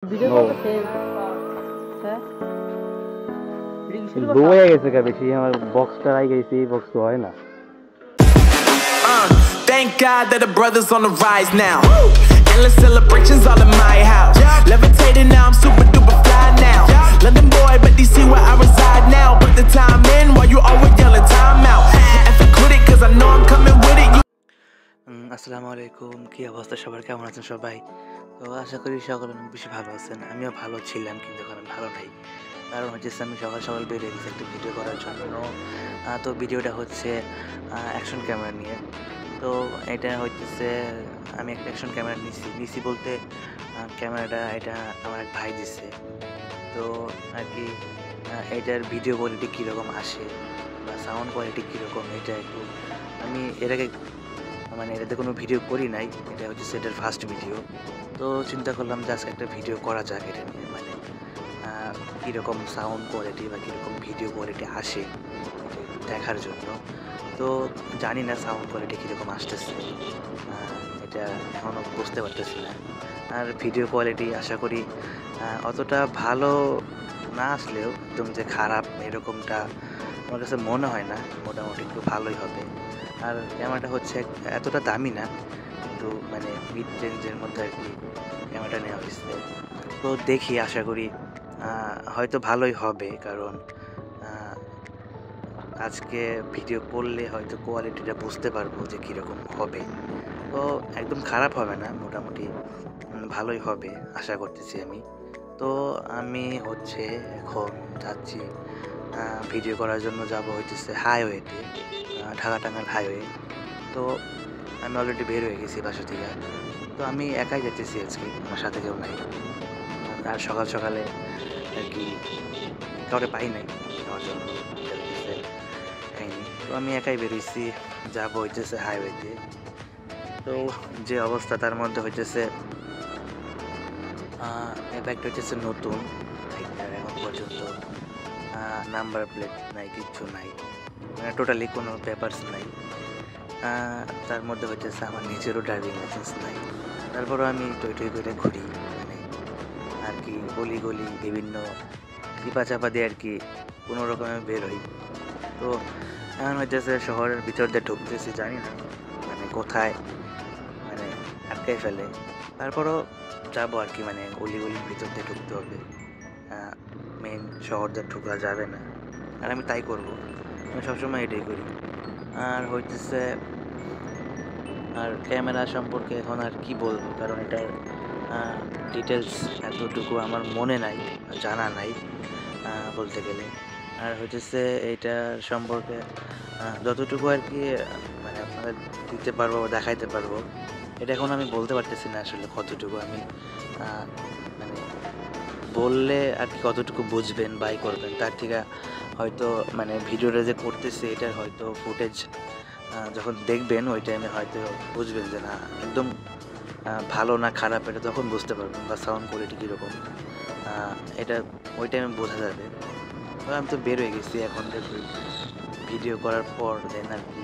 Video no করতে হ্যাঁ video শুরু লো করতে হয়ে গেছে কা বেশি আমার বক্সটা রাই গেছে এই বক্স হয় না Thank God that the brothers on the rise now. Endless celebrations all in my house. Levitating now, I'm super duper fly now. London boy, but DC where I reside now. Put the time in while you always yelling time out. And for quit it, cause I know I'm coming with it. আসসালামু আলাইকুম, কি অবস্থা সবার, কেমন আছেন সবাই? তো আশা করি সকলে অনেক বেশি ভালো আছেন। আমিও ভালো ছিলাম, কিন্তু এখন ভালো নাই। কারণ হচ্ছে আমি সকাল সকাল বেরিয়ে গেছি একটা ভিডিও করার জন্য। তো ভিডিওটা হচ্ছে অ্যাকশন ক্যামেরা নিয়ে। তো এটা হচ্ছে আমি একটা অ্যাকশন ক্যামেরা নিছি বলতে ক্যামেরাটা এটা আমার এক ভাই দিছে। তো আর কি এটার ভিডিও কোয়ালিটি কীরকম আসে বা সাউন্ড কোয়ালিটি কীরকম, এটা একটু আমি এর আগে মানে এটাতে কোনো ভিডিও করি নাই, এটা হচ্ছে সেটার ফার্স্ট ভিডিও। তো চিন্তা করলাম যে আজকে একটা ভিডিও করা যাক এটা নিয়ে, মানে কীরকম সাউন্ড কোয়ালিটি বা কীরকম ভিডিও কোয়ালিটি আসে দেখার জন্য। তো জানি না সাউন্ড কোয়ালিটি কীরকম আসতেছে, এটা এখনও বুঝতে পারতেছি না। আর ভিডিও কোয়ালিটি আশা করি অতটা ভালো না আসলেও একদম যে খারাপ এরকমটা আমার কাছে মনে হয় না, মোটামুটি একটু ভালোই হবে। আর ক্যামেরাটা হচ্ছে এতটা দামি না, কিন্তু মানে মিড রেঞ্জের মধ্যে আর কি ক্যামেরাটা নেওয়া হয়েছে। তো দেখি, আশা করি হয়তো ভালোই হবে, কারণ আজকে ভিডিও করলে হয়তো কোয়ালিটিটা বুঝতে পারবো যে কীরকম হবে। তো একদম খারাপ হবে না, মোটামুটি ভালোই হবে আশা করতেছি আমি। তো আমি হচ্ছে এখন যাচ্ছি ভিডিও করার জন্য, যাব হইতেছে হাইওয়েতে, ঢাকা টাঙ্গাইল হাইওয়ে। তো আমি অলরেডি বের হয়ে গেছি বাসা থেকে। তো আমি একাই যেতেছি আজকে, আমার সাথে কেউ নাই। আর সকাল সকালে আর কি কাউরে পাই নাই যাওয়ার জন্য, তো আমি একাই বেরোইছি, যাবো হইতেছে হাইওয়েতে। তো যে অবস্থা তার মধ্যে হইতেছে এই বাইকটা হইতেছে নতুন, বাইকটার এখন পর্যন্ত নাম্বার প্লেট নাই, কিচ্ছু নাই, মানে টোটালি কোনো পেপারস নাই। তার মধ্যে হইতেছে আমার নিজেরও ড্রাইভিং লাইসেন্স নাই। তারপরও আমি টই করে ঘুরি, মানে আর কি গলি গলি বিভিন্ন চিপা চাপা দিয়ে আর কি কোনো রকমে বেরোই। তো এখন হইতেছে শহরের ভিতর দিয়ে ঢুকতেছি, জানি না মানে কোথায় মানে আটকাই ফেলে। তারপরও যাবো আর কি, মানে গলির ভিতর দিয়ে ঢুকতে হবে, মেন শহর দিয়ে ঢুকা যাবে না। আর আমি তাই করবো, আমি সবসময় এটাই করি। আর হইতেছে আর ক্যামেরা সম্পর্কে এখন আর কি বলবো, কারণ এটার ডিটেলস এতটুকু আমার মনে নাই, জানা নাই বলতে গেলে। আর হইতেছে এইটার সম্পর্কে যতটুকু আর কি মানে আপনাদের দিতে পারবো বা দেখাইতে পারবো, এটা এখন আমি বলতে পারতেছি না আসলে কতটুকু আমি মানে বললে আর কি কতটুকু বুঝবেন বাই করবেন। তার থেকে হয়তো মানে ভিডিওটা যে করতেছি এটার হয়তো ফুটেজ যখন দেখবেন ওই টাইমে হয়তো বুঝবেন যে না একদম ভালো না খারাপ, এটা তখন বুঝতে পারবেন, বা সাউন্ড কোয়ালিটি কীরকম এটা ওই টাইমে বোঝা যাবে। আমি তো বের হয়ে গেছি, এখন দেখি ভিডিও করার পর দেন আর কি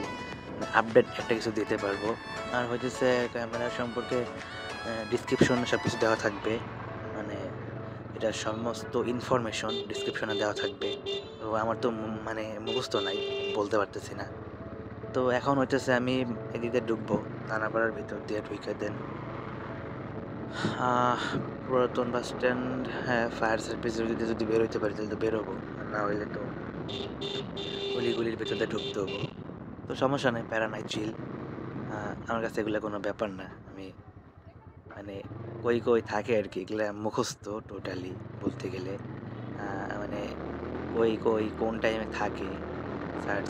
আপডেট একটা কিছু দিতে পারবো। আর হইতেছে ক্যামেরা সম্পর্কে ডিসক্রিপশনে সব কিছু দেওয়া থাকবে, মানে এটা সমস্ত ইনফরমেশন ডিসক্রিপশনে দেওয়া থাকবে। তো আমার তো মানে মুখস্থ নাই, বলতে পারতেছি না। তো এখন হইতেছে আমি এদিকে ঢুকবো থানাপাড়ার ভিতর দিয়ে, ঢুকে দেন পুরাতন বাস স্ট্যান্ড, হ্যাঁ ফায়ার সার্ভিসের যদি বেরোইতে পারি তাহলে তো বেরোবো, না হইলে তো গলির ভেতর দিয়ে ঢুকতে হবো। তো সমস্যা নেই, প্যারা নাই, চিল, আমার কাছে এগুলো কোনো ব্যাপার না। আমি মানে কই থাকে আর কি, এগুলো মুখস্থ টোটালি বলতে গেলে, মানে কোন টাইমে থাকে সার্চ।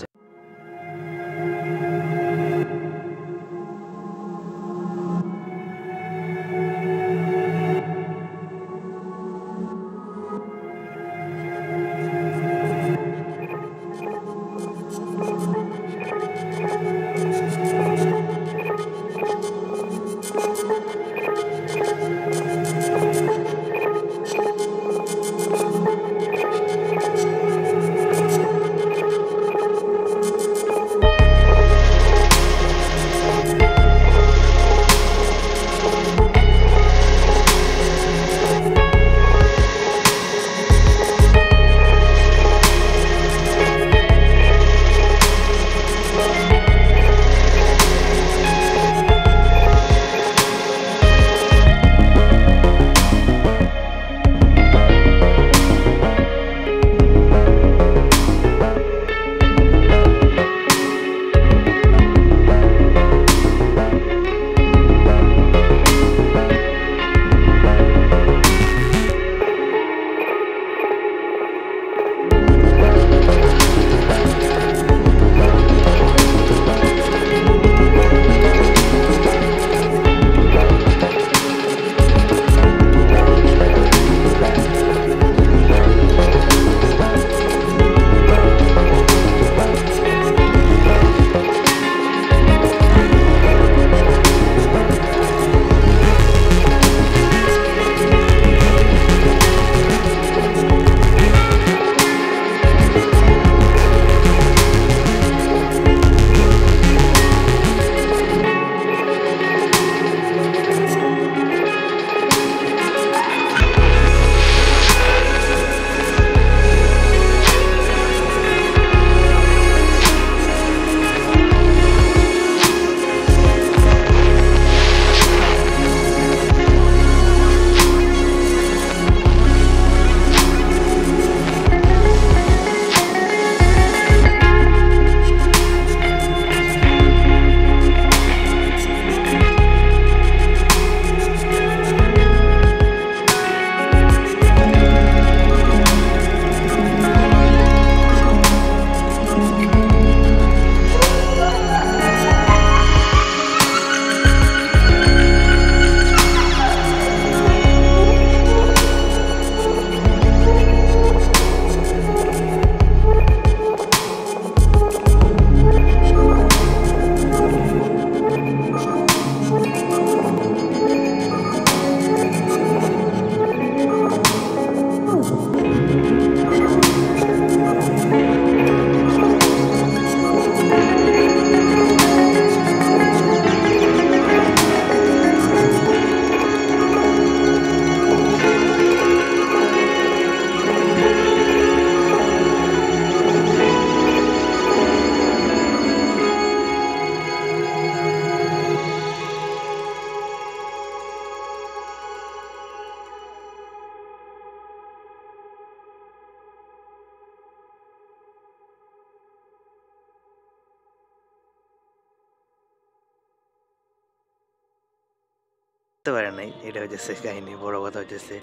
ধরতে পারে নাই, এটা হইতেছে কাহিনী। বড় কথা হইতেছে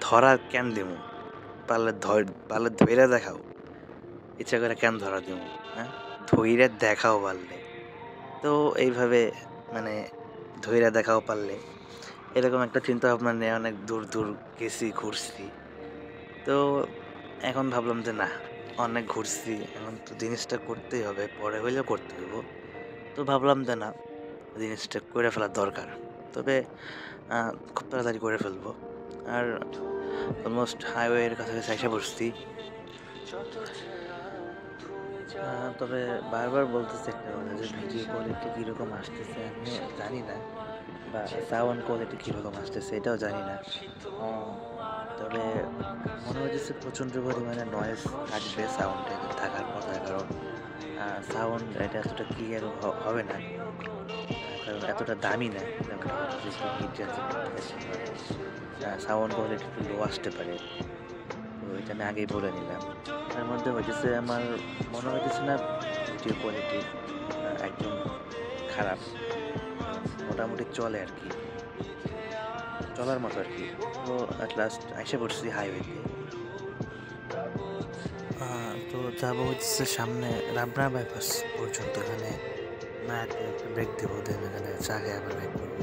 ধরা কেন দিমু, পারলে ধইরা দেখাও, ইচ্ছা করে কেন ধরা দিমু, হ্যাঁ ধইরা দেখাও পারলে। তো এইভাবে মানে ধইরা দেখাও পারলে, এরকম একটা চিন্তা ভাবনা নিয়ে অনেক দূর দূর গেছি, ঘুরছি। তো এখন ভাবলাম যে না, অনেক ঘুরছি, এখন তো জিনিসটা করতেই হবে, পরে হইলেও করতে হইব। তো ভাবলাম যে না, জিনিসটা করে ফেলার দরকার। তবে খুব তাড়াতাড়ি করে ফেলবো। আর অলমোস্ট হাইওয়ের কাছাকাছি এসে পড়ছি। তবে বারবার বলতেছে একটা কথা যে ভিডিও কোয়ালিটি কীরকম আসতেছে আমি জানি না, বা সাউন্ড কোয়ালিটি কীরকম আসতেছে এটাও জানি না। তবে মনে হচ্ছে প্রচণ্ড পরিমাণে নয়েজ থাকবে, সাউন্ডে থাকার কথা, কারণ সাউন্ড এটা এতটা ক্লিয়ার হবে না, কারণ এতটা দামি না। সাউন্ড কোয়ালিটি একটু লো আসতে পারে, তো এটা আমি আগেই বলে নিলাম। তার মধ্যে হইতেছে আমার মনে হইতেছে না ভিডিও কোয়ালিটি একদম খারাপ, মোটামুটি চলে আর কি, চলার মতো আর কি। তো অ্যাট লাস্ট এসে পড়ছি হাইওয়েতে। তো যাবো হচ্ছে সামনে রাবনা বাইপাস পর্যন্ত, এখানে মায়াতে একটা ব্রেক দেবো, দেন এখানে চা খেয়ে আবার ব্রেক করবো।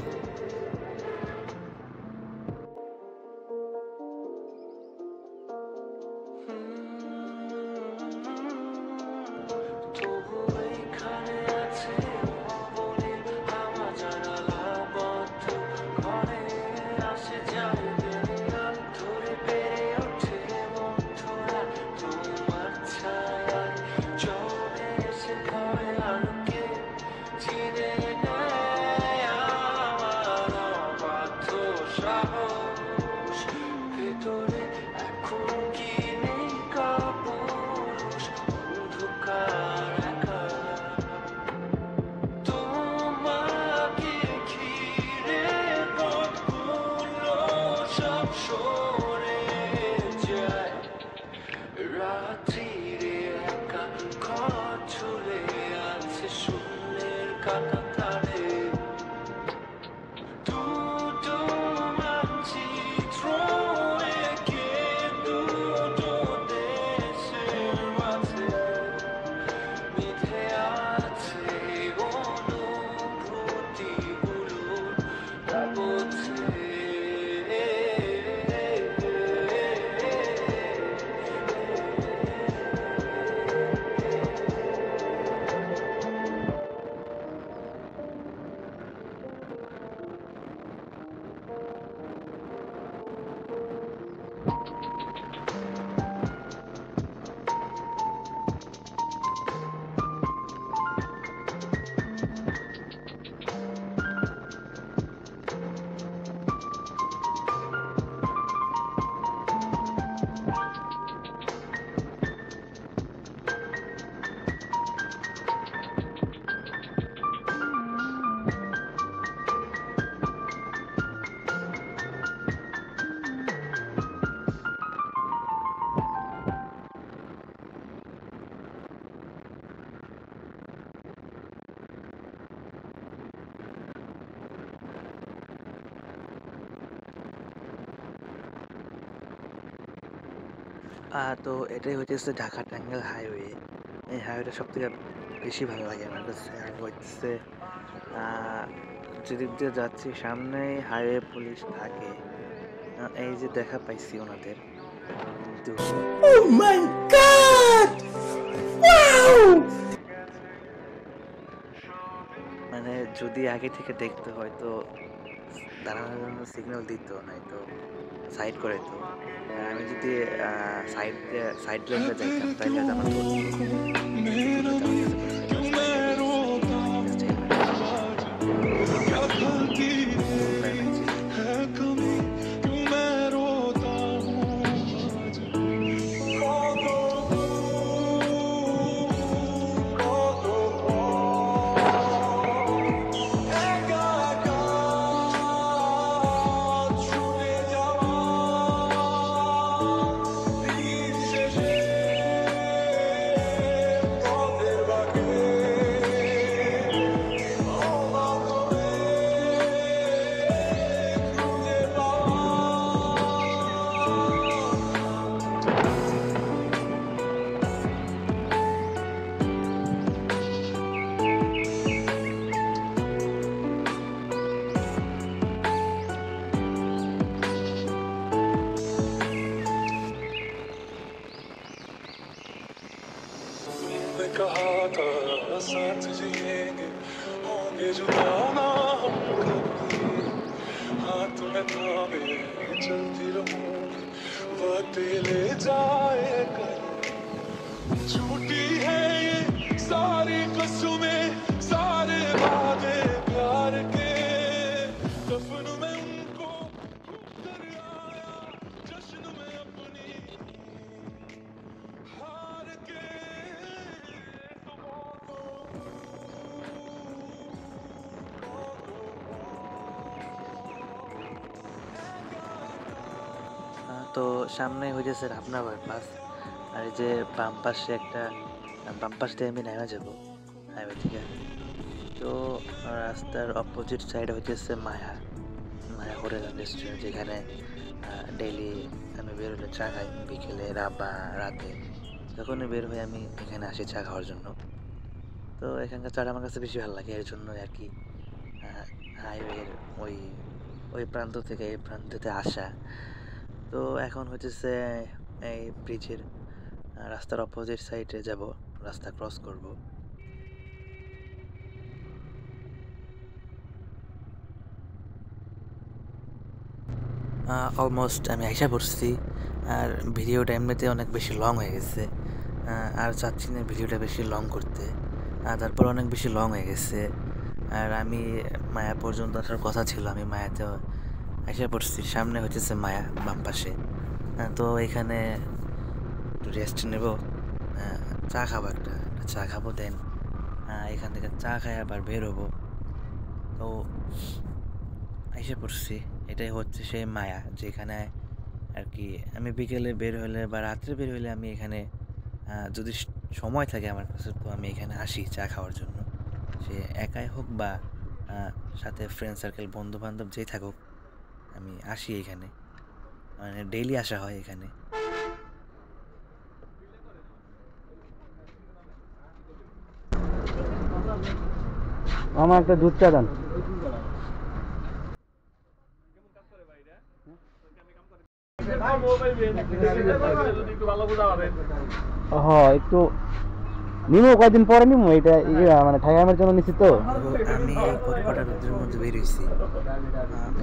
তো এটাই হচ্ছে ঢাকা টাঙ্গাইল হাইওয়ে। এই হাইওয়েটা সব থেকে বেশি ভালো লাগে আমার কাছে। আর হচ্ছে যেদিক দিয়ে যাচ্ছি সামনে হাইওয়ে পুলিশ থাকে, এই যে দেখা পাইছি ওনাদের, কিন্তু মানে যদি আগে থেকে দেখতে হয় তো দাঁড়ানোর জন্য সিগন্যাল দিত, নয়তো সাইড করে তো। আমি যদি সাইড লেনে যাইতাম তাহলে আমার कहा था साथ जिएंगे होंगे जुदा ना हम कभी हाथ में थामे चलती रहूंगी वक्त ले जाए कहीं झूठी है ये सारी कसमें सारे वादे प्यार के दफन में उनको कर आया जश्न में अपनी हार के তো সামনে হয়ে যাচ্ছে রাবনা বাইপাস, আর এই যে বাম পাশে একটা বাম পাশ দিয়ে আমি নেমে যাবো হাইওয়ে থেকে। তো রাস্তার অপোজিট সাইডে হচ্ছে মায়া হোটেল অ্যান্ড রেস্টুরেন্ট, যেখানে ডেইলি আমি বের হলে চা খাই বিকেলে বা রাতে, যখনই বের হয়ে আমি এখানে আসি চা খাওয়ার জন্য। তো এখানকার চাটা আমার কাছে বেশি ভালো লাগে, এর জন্য আর কি হাইওয়ের ওই প্রান্ত থেকে এই প্রান্ততে আসা। তো এখন হচ্ছে এই ব্রিজের রাস্তার অপোজিট সাইডে যাব, রাস্তা ক্রস করব। অলমোস্ট আমি আইসা পড়ছি, আর ভিডিওটা এমনিতে অনেক বেশি লং হয়ে গেছে, আর চাচ্ছি না ভিডিওটা বেশি লং করতে, তারপর অনেক বেশি লং হয়ে গেছে। আর আমি মায়া পর্যন্ত আসার কথা ছিল, আমি মায়াতে আইসা পড়ছি, সামনে হচ্ছে মায়া বাম পাশে। তো এখানে একটু রেস্ট নেব, চা খাবো, একটা চা খাবো, দেন এখান থেকে চা খাই আবার বের হবো। তো এসে পড়ছি, এটাই হচ্ছে সেই মায়া, যেখানে আর কি আমি বিকেলে বের হলে বা রাত্রে বের হলে আমি এখানে যদি সময় থাকে আমার কাছে, তো আমি এখানে আসি চা খাওয়ার জন্য। সে একাই হোক বা সাথে ফ্রেন্ড সার্কেল বন্ধু বান্ধব যেই থাকুক, আমি আসি এখানে, মানে ডেইলি আসা হয় এখানে। আমার একটা দুধ চা দেন। একটু নিমো, কয়েকদিন পরে নিমো, এটা মানে ঠাইয়ামের জন্য নিচ্ছি। তো আমি এই কটকটা রোদের মধ্যে বেরিয়েছি,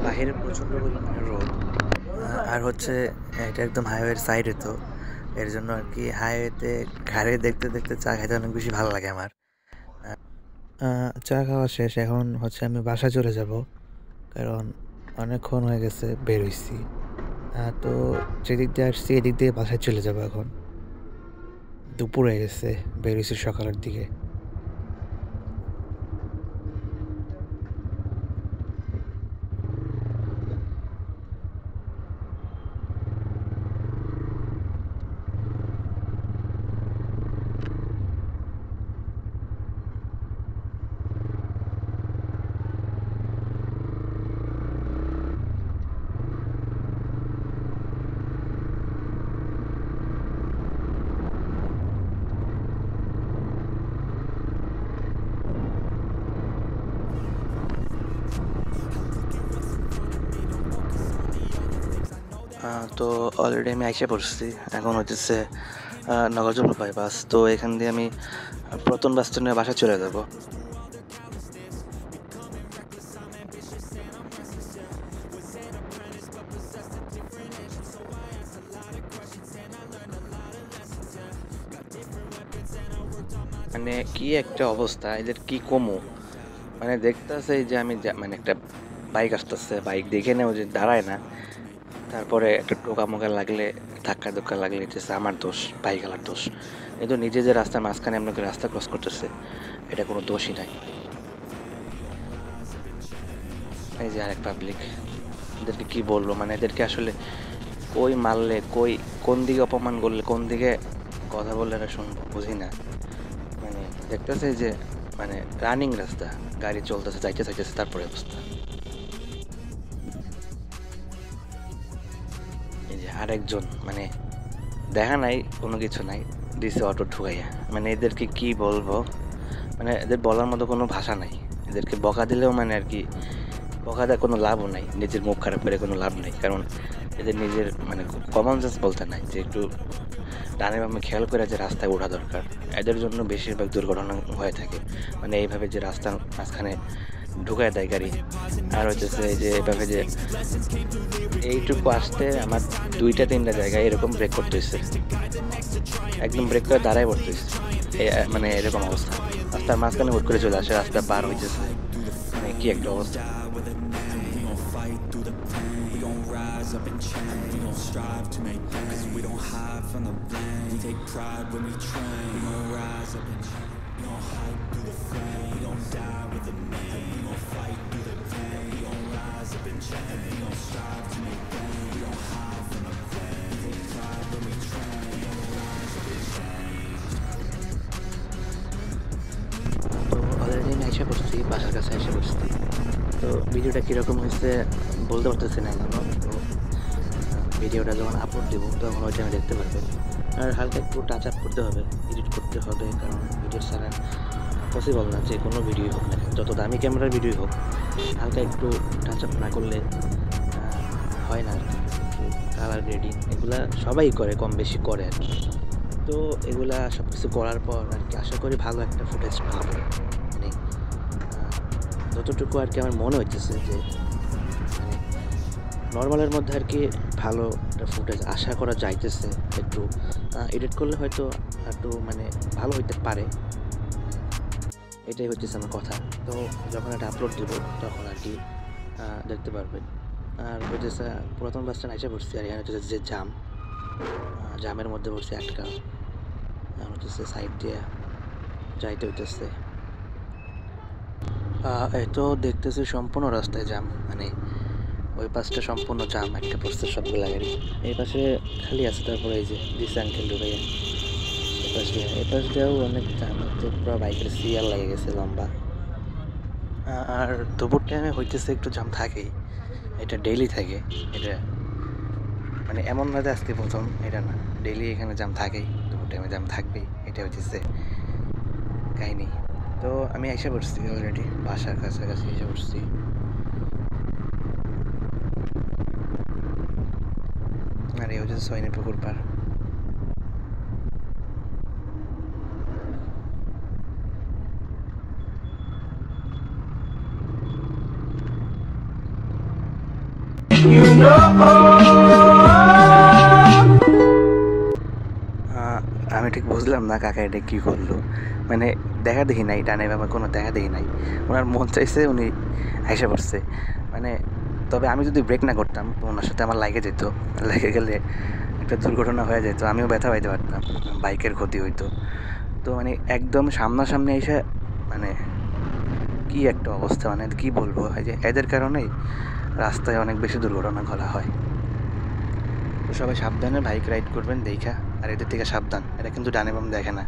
বাইরে প্রচণ্ড পরিমাণে রোদ, আর হচ্ছে এটা একদম হাইওয়ের সাইডে, তো এর জন্য আর কি হাইওয়েতে ঘাড়ে দেখতে দেখতে চা খাইতে অনেক বেশি ভালো লাগে আমার। চা খাওয়া শেষ, এখন হচ্ছে আমি বাসায় চলে যাব, কারণ অনেকক্ষণ হয়ে গেছে বের হইছি। তো যেদিক দিয়ে আসছি এদিক দিয়ে বাসায় চলে যাব। এখন দুপুর হয়ে গেছে, বের হইছি সকালের দিকে। তো অলরেডি আমি আইসা পড়ছি, এখন হচ্ছে নগরজোড়া বাইপাস। তো এখান দিয়ে আমি প্রথম বাস স্ট্যান্ডে বাসা চলে যাব। মানে কি একটা অবস্থা, এদের কি কমু, মানে দেখতেছে যে আমি মানে একটা বাইক আসতেছে, বাইক দেখে নেও যে দাঁড়ায় না, তারপরে একটা টোকা মোকা লাগলে, ধাক্কা ধোক্কা লাগলে এটা আমার দোষ, বাইকওয়ালার দোষ। কিন্তু নিজে যে রাস্তার মাঝখানে আপনাকে রাস্তা ক্রস করতেছে, এটা কোনো দোষই নাই। এই যে আরেক পাবলিক, এদেরকে কি বলবো, মানে এদেরকে আসলে কই মারলে, কোন দিকে অপমান করলে, কোন দিকে কথা বললে এরা শুনবো, বুঝি না। মানে দেখতেছে যে মানে রানিং রাস্তা, গাড়ি চলতেছে, যাইতেছে, তারপরে অবস্থা। এই যে আরেকজন, মানে দেখা নাই, কোনো কিছু নাই, দিছে অটো ঠুকাইয়া। মানে এদেরকে কি বলবো, মানে এদের বলার মতো কোনো ভাষা নাই। এদেরকে বকা দিলেও মানে আর কি বকা দেওয়ার কোনো লাভও নাই, নিজের মুখ খারাপ করে কোনো লাভ নাই, কারণ এদের নিজের মানে কমন সেন্স বলতে নাই যে একটু ডানে বামে খেয়াল করে যে রাস্তায় ওঠা দরকার। এদের জন্য বেশিরভাগ দুর্ঘটনা হয়ে থাকে, মানে এইভাবে যে রাস্তার মাঝখানে ঢুকায় দেয় গাড়ি। আর হচ্ছে এই যে এইভাবে যে এইটুকু আসতে আমার 2-3টা জায়গায় এরকম ব্রেক করতে হচ্ছে, একদম ব্রেক করে দাঁড়ায় পড়তে হচ্ছে, মানে এরকম অবস্থা। রাস্তার মাঝখানে হুট করে চলে আসে, রাস্তা পার হইতেছে, মানে কি একটা অবস্থা। তো অলরেডি আমি এসে পড়ছি, বাসার কাছে এসে পড়ছি। তো ভিডিওটা কীরকম হয়েছে বলতে পারতেছি না এখনো। তো ভিডিওটা যখন আপলোড দেবো তখন ওইটা আমি দেখতে পারবেন। আর হালকা একটু টাচ আপ করতে হবে, এডিট করতে হবে, কারণ ভিডিও ছাড়া পসিবল না যে কোনো ভিডিও হোক না, যত দামি ক্যামেরার ভিডিও হোক হালকা একটু টাচ আপ না করলে হয় না আর কি। কালার গ্রেডিং এগুলা সবাই করে, কম বেশি করে আর কি। তো এগুলা সব কিছু করার পর আর কি আশা করি ভালো একটা ফুটেজ পাবো। মানে যতটুকু আর কি আমার মনে হইতেছে যে মানে নর্মালের মধ্যে আর কি ভালো একটা ফুটেজ আশা করা যাইতেছে। একটু এডিট করলে হয়তো একটু মানে ভালো হইতে পারে, এটাই হচ্ছে আমার কথা। তো যখন এটা আপলোড দেবো তখন আর কি দেখতে পারবেন। আর হইতেছে পুরাতন বাস স্ট্যান্ড এসে পড়ছি, আর এখানে হচ্ছে যে জামের মধ্যে পড়ছে আটকা, হচ্ছে সাইড দিয়ে যাইতে হইতেছে। এই তো দেখতেছি সম্পূর্ণ রাস্তায় জাম, মানে ওই পাশটা সম্পূর্ণ জাম, একটা পড়ছে সবগুলা গাড়ি। এই পাশে খালি আছে, তারপরে এই যে দিস আঙ্কেল ঢুকাইয়া এই পাশ দিয়েও অনেক জাম, তো পুরো বাইকের সিয়ার লেগে গেছে লম্বা। আর দুপুর টাইমে হইতেছে একটু জাম থাকেই, এটা ডেইলি থাকে। এটা মানে এমন না যে আজকে প্রথম, এটা না, ডেইলি এখানে জাম থাকেই, দুপুর টাইমে জাম থাকবেই, এটা হচ্ছে কাহিনি। তো আমি এসে পড়ছি অলরেডি, বাসার কাছাকাছি এসে পড়ছি। আর এই হচ্ছে সৈনী পুকুর পাড়। আমি ঠিক বুঝলাম না কাকা এটা কী করলো, মানে দেখা দেখি নাই, ডানে বামে কোনো দেখা দেখি নাই, ওনার মন চাইছে উনি আইসা পড়ছে। মানে তবে আমি যদি ব্রেক না করতাম ওনার সাথে আমার লাগে যেত, লেগে গেলে একটা দুর্ঘটনা হয়ে যেত, আমিও ব্যথা পাইতে পারতাম, বাইকের ক্ষতি হইতো। তো মানে একদম সামনাসামনি এসে মানে কি একটা অবস্থা, মানে কি বলবো, এই যে এদের কারণেই রাস্তায় অনেক বেশি দুর্ঘটনা ঘটা হয়। তো সবাই সাবধানে বাইক রাইড করবেন দেখা, আর এদের থেকে সাবধান, এরা কিন্তু ডানে বাম দেখে না।